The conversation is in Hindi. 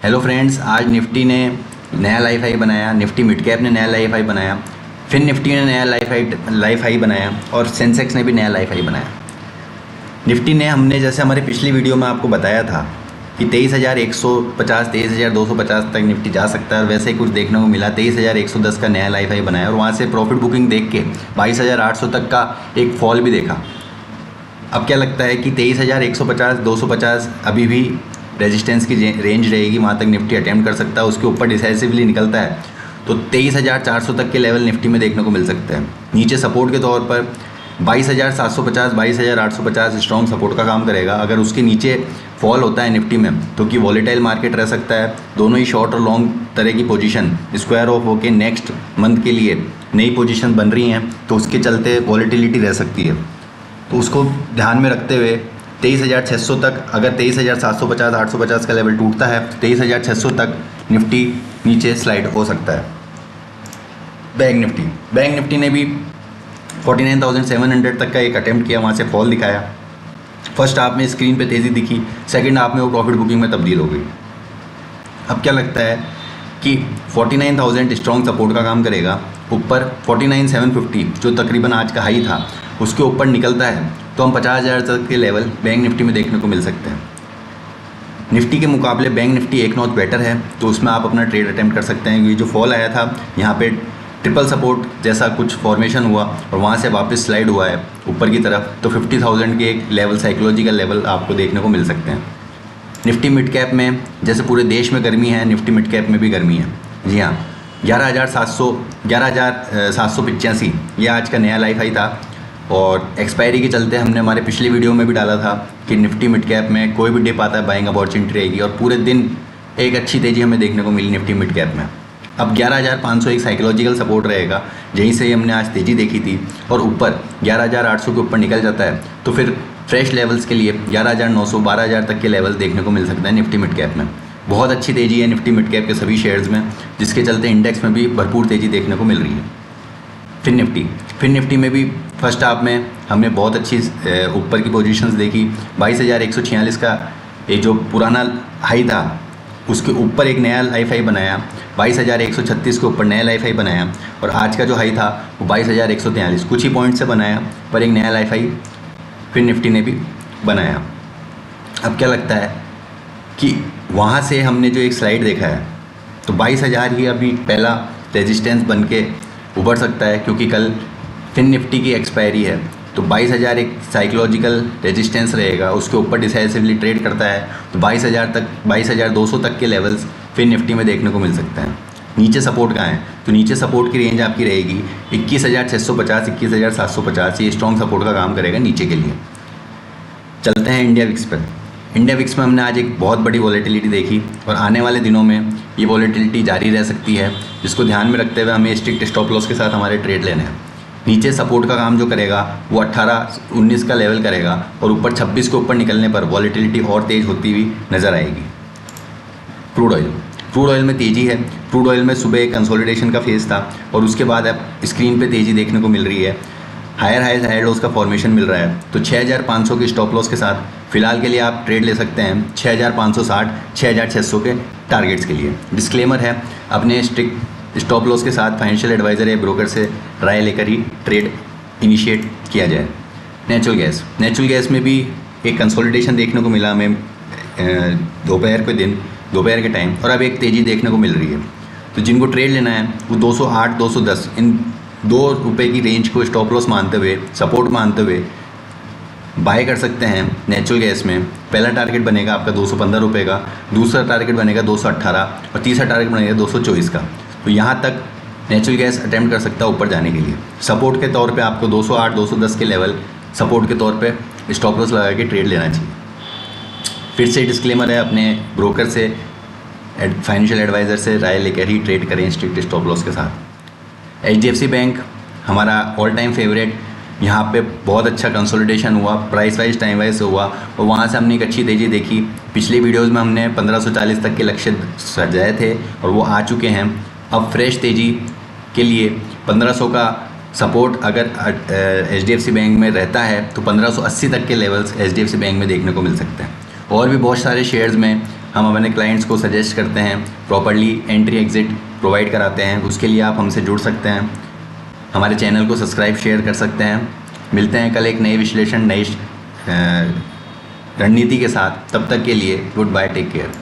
हेलो फ्रेंड्स, आज निफ्टी ने नया लाइफ हाई बनाया, निफ्टी मिड कैप ने नया लाइफ हाई बनाया, फिर निफ्टी ने नया लाइफ हाई बनाया और सेंसेक्स ने भी नया लाइफ हाई बनाया। निफ्टी ने हमने जैसे हमारे पिछली वीडियो में आपको बताया था कि 23,150 23,250 तक निफ्टी जा सकता है और वैसे ही कुछ देखने को मिला। 23,110 का नया लाइफ हाई बनाया और वहाँ से प्रॉफिट बुकिंग देख के 22,800 तक का एक फॉल भी देखा। अब क्या लगता है कि 23,150 250 अभी भी रेजिस्टेंस की रेंज रहेगी, वहाँ तक निफ्टी अटेम्प्ट कर सकता है। उसके ऊपर डिसाइसिवली निकलता है तो 23,400 तक के लेवल निफ्टी में देखने को मिल सकते हैं। नीचे सपोर्ट के तौर पर 22,750 22,850 स्ट्रॉन्ग सपोर्ट का काम करेगा। अगर उसके नीचे फॉल होता है निफ्टी में तो कि वॉलेटाइल मार्केट रह सकता है, दोनों ही शॉर्ट और लॉन्ग तरह की पोजीशन स्क्वायर ऑफ होके नेक्स्ट मंथ के लिए नई पोजीशन बन रही हैं, तो उसके चलते वॉलेटिलिटी रह सकती है। तो उसको ध्यान में रखते हुए 23,600 तक, अगर 23,750 850 का लेवल टूटता है तो 23,600 तक निफ्टी नीचे स्लाइड हो सकता है। बैंक निफ्टी ने भी 49,700 तक का एक अटेम्प्ट किया, वहाँ से फॉल दिखाया। फर्स्ट हाफ में स्क्रीन पे तेज़ी दिखी, सेकंड हाफ में वो प्रॉफिट बुकिंग में तब्दील हो गई। अब क्या लगता है कि 49,000 स्ट्रॉन्ग सपोर्ट का काम करेगा, ऊपर 49,750 जो तकरीबन आज का हाई था उसके ऊपर निकलता है तो हम 50,000 तक के लेवल बैंक निफ्टी में देखने को मिल सकते हैं। निफ्टी के मुकाबले बैंक निफ्टी एक नॉच बेटर है, तो उसमें आप अपना ट्रेड अटेम्प्ट कर सकते हैं। ये जो फॉल आया था यहाँ पे ट्रिपल सपोर्ट जैसा कुछ फॉर्मेशन हुआ और वहाँ से वापस स्लाइड हुआ है ऊपर की तरफ, तो 50,000 के एक लेवल, साइकोलॉजिकल लेवल आपको देखने को मिल सकते हैं। निफ्टी मिड कैप में जैसे पूरे देश में गर्मी है, निफ्टी मिड कैप में भी गर्मी है। जी हाँ, 11,785 ये आज का नया लाइफ हाई था और एक्सपायरी के चलते हमने हमारे पिछली वीडियो में भी डाला था कि निफ्टी मिड कैप में कोई भी डिप आता है बाइंग अपॉर्चुनिटी रहेगी और पूरे दिन एक अच्छी तेज़ी हमें देखने को मिली निफ्टी मिड कैप में। अब 11,500 एक साइकोलॉजिकल सपोर्ट रहेगा, यहीं से हमने आज तेज़ी देखी थी और ऊपर 11,800 के ऊपर निकल जाता है तो फिर फ्रेश लेवल्स के लिए 11,900 12,000 तक के लेवल देखने को मिल सकता है निफ्टी मिड कैप में। बहुत अच्छी तेज़ी है निफ्टी मिड कैप के सभी शेयर्स में, जिसके चलते इंडेक्स में भी भरपूर तेज़ी देखने को मिल रही है। फिर निफ्टी में भी फर्स्ट हाफ में हमने बहुत अच्छी ऊपर की पोजीशंस देखी। 22,146 का ये जो पुराना हाई था उसके ऊपर एक नया लाइफ हाई बनाया, 22,136 के ऊपर नया लाइफ हाई बनाया और आज का जो हाई था वो 22,143 कुछ ही पॉइंट से बनाया पर एक नया लाइफ हाई फिर निफ्टी ने भी बनाया। अब क्या लगता है कि वहाँ से हमने जो एक स्लाइड देखा है तो 22,000 ही अभी पहला रेजिस्टेंस बन के उभर सकता है, क्योंकि कल फिन निफ्टी की एक्सपायरी है। तो 22,000 एक साइकोलॉजिकल रेजिस्टेंस रहेगा, उसके ऊपर डिसाइसिवली ट्रेड करता है तो 22,000 तक 22,200 तक के लेवल्स फिन निफ्टी में देखने को मिल सकते हैं। नीचे सपोर्ट कहाँ है तो नीचे सपोर्ट की रेंज आपकी रहेगी 21,650 21,750, ये स्ट्रॉन्ग सपोर्ट का काम करेगा नीचे के लिए। चलते हैं इंडिया विक्स पर। इंडिया विक्स में हमने आज एक बहुत बड़ी वॉलेटिलिटी देखी और आने वाले दिनों में ये वॉलेटिलिटी जारी रह सकती है, जिसको ध्यान में रखते हुए हमें स्ट्रिक्ट स्टॉप लॉस के साथ हमारे ट्रेड लेने हैं। नीचे सपोर्ट का काम जो करेगा वो 18-19 का लेवल करेगा और ऊपर 26 के ऊपर निकलने पर वॉलेटिलिटी और तेज़ होती हुई नज़र आएगी। क्रूड ऑयल में तेज़ी है। क्रूड ऑयल में सुबह एक कंसोलिडेशन का फेज़ था और उसके बाद अब स्क्रीन पे तेज़ी देखने को मिल रही है। हायर हाइज हायर लोस का फॉर्मेशन मिल रहा है, तो 6,500 के स्टॉप लॉस के साथ फिलहाल के लिए आप ट्रेड ले सकते हैं 6,560 6,600 के टारगेट्स के लिए। डिस्क्लेमर है, अपने स्ट्रिक्ट स्टॉप लॉस के साथ फाइनेंशियल एडवाइज़र या ब्रोकर से राय लेकर ही ट्रेड इनिशिएट किया जाए। नेचुरल गैस में भी एक कंसोलिडेशन देखने को मिला हमें दोपहर के टाइम और अब एक तेज़ी देखने को मिल रही है। तो जिनको ट्रेड लेना है वो 208 210 इन ₹2 की रेंज को स्टॉप लॉस मानते हुए, सपोर्ट मानते हुए बाय कर सकते हैं। नेचुरल गैस में पहला टारगेट बनेगा आपका ₹215 का, दूसरा टारगेट बनेगा 218 और तीसरा टारगेट बनेगा 224 का। तो यहाँ तक नेचुरल गैस अटेम्प्ट कर सकता है ऊपर जाने के लिए। सपोर्ट के तौर पे आपको 208 210 के लेवल सपोर्ट के तौर पे स्टॉप लॉस लगा के ट्रेड लेना चाहिए। फिर से डिस्क्लेमर है, अपने ब्रोकर से फाइनेंशियल एडवाइज़र से राय लेकर ही ट्रेड करें स्ट्रिक्ट स्टॉप लॉस के साथ। HDFC बैंक हमारा ऑल टाइम फेवरेट, यहाँ पे बहुत अच्छा कंसोलिडेशन हुआ, प्राइस वाइज टाइम वाइज हुआ और वहाँ से हमने एक अच्छी तेज़ी देखी। पिछली वीडियोस में हमने 1540 तक के लक्ष्य सजाए थे और वो आ चुके हैं। अब फ्रेश तेज़ी के लिए 1500 का सपोर्ट अगर HDFC बैंक में रहता है तो 1580 तक के लेवल्स HDFC बैंक में देखने को मिल सकते हैं। और भी बहुत सारे शेयर्स में हम अपने क्लाइंट्स को सजेस्ट करते हैं, प्रॉपर्ली एंट्री एग्ज़िट प्रोवाइड कराते हैं। उसके लिए आप हमसे जुड़ सकते हैं, हमारे चैनल को सब्सक्राइब शेयर कर सकते हैं। मिलते हैं कल एक नए विश्लेषण, नई रणनीति के साथ। तब तक के लिए गुड बाय, टेक केयर।